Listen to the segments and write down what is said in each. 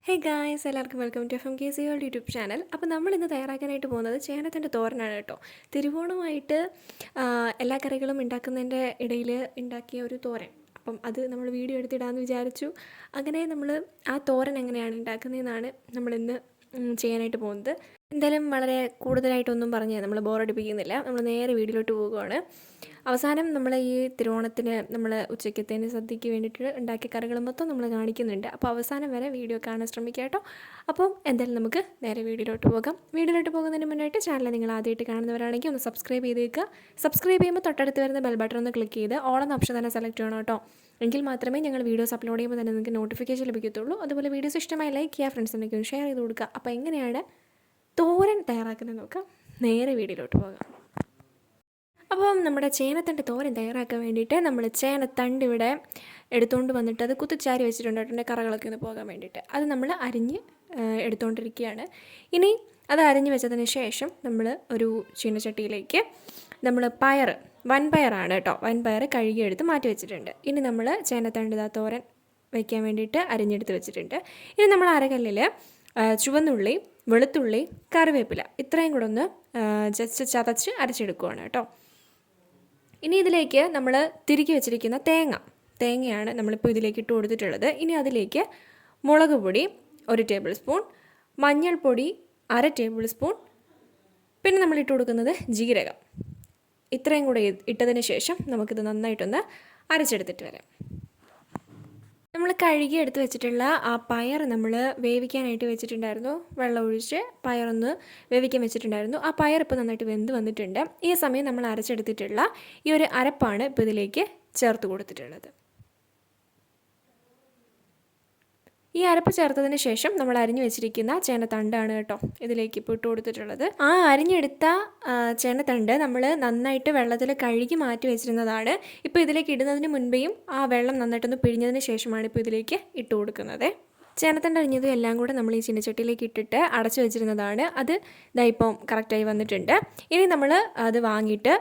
ഹേ guys, എല്ലാവർക്കും welcome to FMKC world YouTube channel. അപ്പോൾ നമ്മൾ ഇന്ന് തയ്യാറാക്കാനായിട്ട് പോകുന്നത് ചേനത്തിൻ്റെ തോരനാണ് കേട്ടോ. തിരുവോണമായിട്ട് എല്ലാ കറികളും ഉണ്ടാക്കുന്നതിൻ്റെ ഇടയിൽ ഉണ്ടാക്കിയ ഒരു തോരൻ. അപ്പം അത് നമ്മൾ വീഡിയോ എടുത്തിടാമെന്ന് വിചാരിച്ചു. അങ്ങനെ നമ്മൾ ആ തോരൻ എങ്ങനെയാണ് ഉണ്ടാക്കുന്നതെന്നാണ് നമ്മളിന്ന് ചെയ്യാനായിട്ട് പോകുന്നത്. എന്തായാലും വളരെ കൂടുതലായിട്ടൊന്നും പറഞ്ഞ് നമ്മൾ ബോറടിപ്പിക്കുന്നില്ല. നമ്മൾ നേരെ വീഡിയോയിലോട്ട് പോകുകയാണ്. അവസാനം നമ്മൾ ഈ തിരുവോണത്തിന് നമ്മൾ ഉച്ചക്കത്തേന് സദ്യയ്ക്ക് വേണ്ടിയിട്ട് ഉണ്ടാക്കിയ കറികൾ മൊത്തം നമ്മൾ കാണിക്കുന്നുണ്ട്. അപ്പോൾ അവസാനം വരെ വീഡിയോ കാണാൻ ശ്രമിക്കുക കേട്ടോ. അപ്പോൾ എന്തായാലും നമുക്ക് നേരെ വീഡിയോയിലോട്ട് പോകാം. വീഡിയോയിലോട്ട് പോകുന്നതിന് മുന്നായിട്ട് ചാനൽ നിങ്ങൾ ആദ്യമായിട്ട് കാണുന്നവരാണെങ്കിൽ ഒന്ന് സബ്സ്ക്രൈബ് ചെയ്തേക്കുക. സബ്സ്ക്രൈബ് ചെയ്യുമ്പോൾ തൊട്ടടുത്ത് വരുന്ന ബെൽ ബട്ടൺ ഒന്ന് ക്ലിക്ക് ചെയ്ത് ഓൾ എന്ന ഓപ്ഷൻ തന്നെ സെലക്ട് ചെയ്യണം കേട്ടോ. എങ്കിൽ മാത്രമേ ഞങ്ങൾ വീഡിയോസ് അപ്ലോഡ് ചെയ്യുമ്പോൾ തന്നെ നിങ്ങൾക്ക് നോട്ടിഫിക്കേഷൻ ലഭിക്കത്തുള്ളൂ. അതുപോലെ വീഡിയോസ് ഇഷ്ടമായി ലൈക്ക് ചെയ്യുക, ഫ്രണ്ട്സിനൊക്കെ ഒന്ന് ഷെയർ ചെയ്ത് കൊടുക്കുക. അപ്പോൾ എങ്ങനെയാണ് തോരൻ തയ്യാറാക്കുന്നത് നോക്കാം. നേരെ വീഡിയോയിലോട്ട് പോകാം. അപ്പം നമ്മുടെ ചേനത്തണ്ട് തോരൻ തയ്യാറാക്കാൻ വേണ്ടിയിട്ട് നമ്മൾ ചേനത്തണ്ട് ഇവിടെ എടുത്തുകൊണ്ട് വന്നിട്ട് അത് കുത്തിച്ചാരി വെച്ചിട്ടുണ്ട് അതിൻ്റെ കറകളൊക്കെ ഒന്ന് പോകാൻ വേണ്ടിയിട്ട്. അത് നമ്മൾ അരിഞ്ഞ് എടുത്തുകൊണ്ടിരിക്കുകയാണ്. ഇനി അത് അരിഞ്ഞ് വെച്ചതിന് ശേഷം നമ്മൾ ഒരു ചീനച്ചട്ടിയിലേക്ക് നമ്മൾ വൻപയറാണ് കേട്ടോ, വൻപയർ കഴുകിയെടുത്ത് മാറ്റി വെച്ചിട്ടുണ്ട്. ഇനി നമ്മൾ ചേനത്തണ്ട് തോരൻ വയ്ക്കാൻ വേണ്ടിയിട്ട് അരിഞ്ഞെടുത്ത് വെച്ചിട്ടുണ്ട്. ഇനി നമ്മൾ അരകല്ലിൽ ചുവന്നുള്ളി, വെളുത്തുള്ളി, കറിവേപ്പില ഇത്രയും കൂടെ ഒന്ന് ജസ്റ്റ് ചതച്ച് അരച്ചെടുക്കുകയാണ് കേട്ടോ. ഇനി ഇതിലേക്ക് നമ്മൾ തിരുക്കി വെച്ചിരിക്കുന്ന തേങ്ങയാണ് നമ്മളിപ്പോൾ ഇതിലേക്ക് ഇട്ട് കൊടുത്തിട്ടുള്ളത്. ഇനി അതിലേക്ക് മുളക് പൊടി 1 ടേബിൾ സ്പൂൺ, മഞ്ഞൾപ്പൊടി 1/2 ടേബിൾ സ്പൂൺ, പിന്നെ നമ്മൾ ഇട്ട് കൊടുക്കുന്നത് ജീരകം. ഇത്രയും കൂടെ ഇട്ടതിന് ശേഷം നമുക്കിത് നന്നായിട്ടൊന്ന് അരച്ചെടുത്തിട്ട് വരാം. നമ്മൾ കഴുകി എടുത്ത് വെച്ചിട്ടുള്ള ആ പയർ നമ്മൾ വേവിക്കാനായിട്ട് വെച്ചിട്ടുണ്ടായിരുന്നു. വെള്ളം ഒഴിച്ച് പയറൊന്ന് വേവിക്കാൻ വെച്ചിട്ടുണ്ടായിരുന്നു. ആ പയർ ഇപ്പോൾ നന്നായിട്ട് വെന്ത് വന്നിട്ടുണ്ട്. ഈ സമയം നമ്മൾ അരച്ചെടുത്തിട്ടുള്ള ഈ ഒരു അരപ്പാണ് ഇപ്പോൾ ഇതിലേക്ക് ചേർത്ത് കൊടുത്തിട്ടുള്ളത്. ഈ അരപ്പ് ചേർത്തതിന് ശേഷം നമ്മൾ അരിഞ്ഞു വെച്ചിരിക്കുന്ന ചേനത്തണ്ടാണ് കേട്ടോ ഇതിലേക്ക് ഇപ്പോൾ ഇട്ട് കൊടുത്തിട്ടുള്ളത്. ആ അരിഞ്ഞെടുത്ത ചേനത്തണ്ട് നമ്മൾ നന്നായിട്ട് വെള്ളത്തിൽ കഴുകി മാറ്റി വെച്ചിരുന്നതാണ്. ഇപ്പോൾ ഇതിലേക്ക് ഇടുന്നതിന് മുൻപേയും ആ വെള്ളം നന്നായിട്ടൊന്ന് പിഴിഞ്ഞതിന് ശേഷമാണ് ഇപ്പോൾ ഇതിലേക്ക് ഇട്ട് കൊടുക്കുന്നത്. ചേനത്തണ്ട് അരിഞ്ഞതും എല്ലാം കൂടെ നമ്മൾ ഈ ചീനച്ചട്ടിയിലേക്ക് ഇട്ടിട്ട് അടച്ചു വെച്ചിരുന്നതാണ്. അത് ഇപ്പം കറക്റ്റായി വന്നിട്ടുണ്ട്. ഇനി നമ്മൾ അത് വാങ്ങിയിട്ട്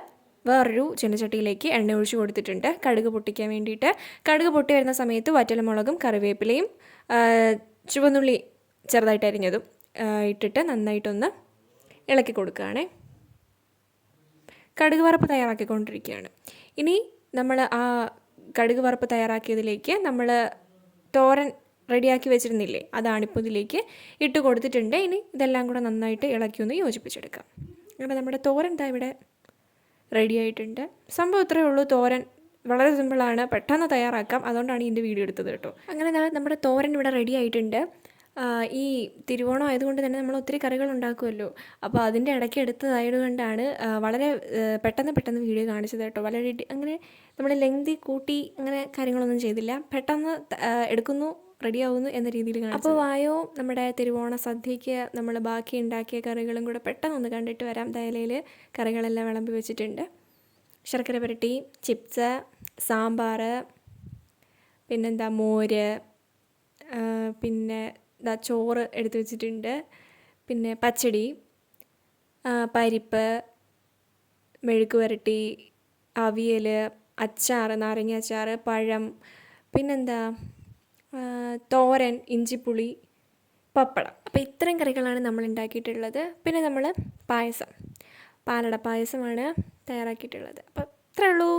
വേറൊരു ചീനച്ചട്ടിയിലേക്ക് എണ്ണ ഒഴിച്ച് കൊടുത്തിട്ടുണ്ട് കടുക് പൊട്ടിക്കാൻ വേണ്ടിയിട്ട്. കടുക് പൊട്ടി വരുന്ന സമയത്ത് വറ്റൽമുളകും കറിവേപ്പിലയും ചുവന്നുള്ളി ചെറുതായിട്ട് അരിഞ്ഞതും ഇട്ടിട്ട് നന്നായിട്ടൊന്ന് ഇളക്കി കൊടുക്കുകയാണേ. കടുക് വറുപ്പ് തയ്യാറാക്കിക്കൊണ്ടിരിക്കുകയാണ്. ഇനി നമ്മൾ ആ കടുക് വറുപ്പ് തയ്യാറാക്കിയതിലേക്ക് നമ്മൾ തോരൻ റെഡിയാക്കി വെച്ചിരുന്നില്ലേ, അതാണിപ്പോൾ ഇതിലേക്ക് ഇട്ട് കൊടുത്തിട്ടുണ്ട്. ഇനി ഇതെല്ലാം കൂടെ നന്നായിട്ട് ഇളക്കി ഒന്ന് യോജിപ്പിച്ചെടുക്കാം. അങ്ങനെ നമ്മുടെ തോരൻ ഇവിടെ റെഡി ആയിട്ടുണ്ട്. സംഭവം ഇത്രയേ ഉള്ളൂ. തോരൻ വളരെ സിമ്പിളാണ്, പെട്ടെന്ന് തയ്യാറാക്കാം. അതുകൊണ്ടാണ് ഇതിൻ്റെ വീഡിയോ എടുത്തത് കേട്ടോ. അങ്ങനെ നമ്മുടെ തോരൻ ഇവിടെ റെഡി ആയിട്ടുണ്ട്. ഈ തിരുവോണം ആയതുകൊണ്ട് തന്നെ നമ്മൾ ഒത്തിരി കറികൾ ഉണ്ടാക്കുമല്ലോ. അപ്പോൾ അതിൻ്റെ ഇടയ്ക്ക് എടുത്തതായതുകൊണ്ടാണ് വളരെ പെട്ടെന്ന് വീഡിയോ കാണിച്ചത് കേട്ടോ. വളരെ അങ്ങനെ നമ്മൾ ലെങ്തി കൂട്ടി അങ്ങനെ കാര്യങ്ങളൊന്നും ചെയ്തില്ല. പെട്ടെന്ന് എടുക്കുന്നു, റെഡിയാവുന്നു എന്ന രീതിയിൽ കാണിച്ചു. അപ്പോൾ വായോ, നമ്മുടെ തിരുവോണ സദ്യയ്ക്ക് നമ്മൾ ബാക്കി ഉണ്ടാക്കിയ കറികളും കൂടെ പെട്ടെന്നൊന്ന് കണ്ടിട്ട് വരാം. ഇലയിൽ കറികളെല്ലാം വിളമ്പി വെച്ചിട്ടുണ്ട്. ശർക്കര പുരട്ടി, ചിപ്സ്, സാമ്പാർ, പിന്നെന്താ മോര്, പിന്നെ ചോറ് എടുത്ത് വെച്ചിട്ടുണ്ട്, പിന്നെ പച്ചടി, പരിപ്പ്, മെഴുക്ക് പുരട്ടി, അവിയൽ, അച്ചാർ, നാരങ്ങ അച്ചാർ, പഴം, പിന്നെന്താ തോരൻ, ഇഞ്ചിപ്പുളി, പപ്പടം. അപ്പോൾ ഇത്രയും കറികളാണ് നമ്മൾ ഉണ്ടാക്കിയിട്ടുള്ളത്. പിന്നെ നമ്മൾ പായസം, പാലട പായസമാണ് തയ്യാറാക്കിയിട്ടുള്ളത്. അപ്പോൾ ഇത്രയേ ഉള്ളൂ.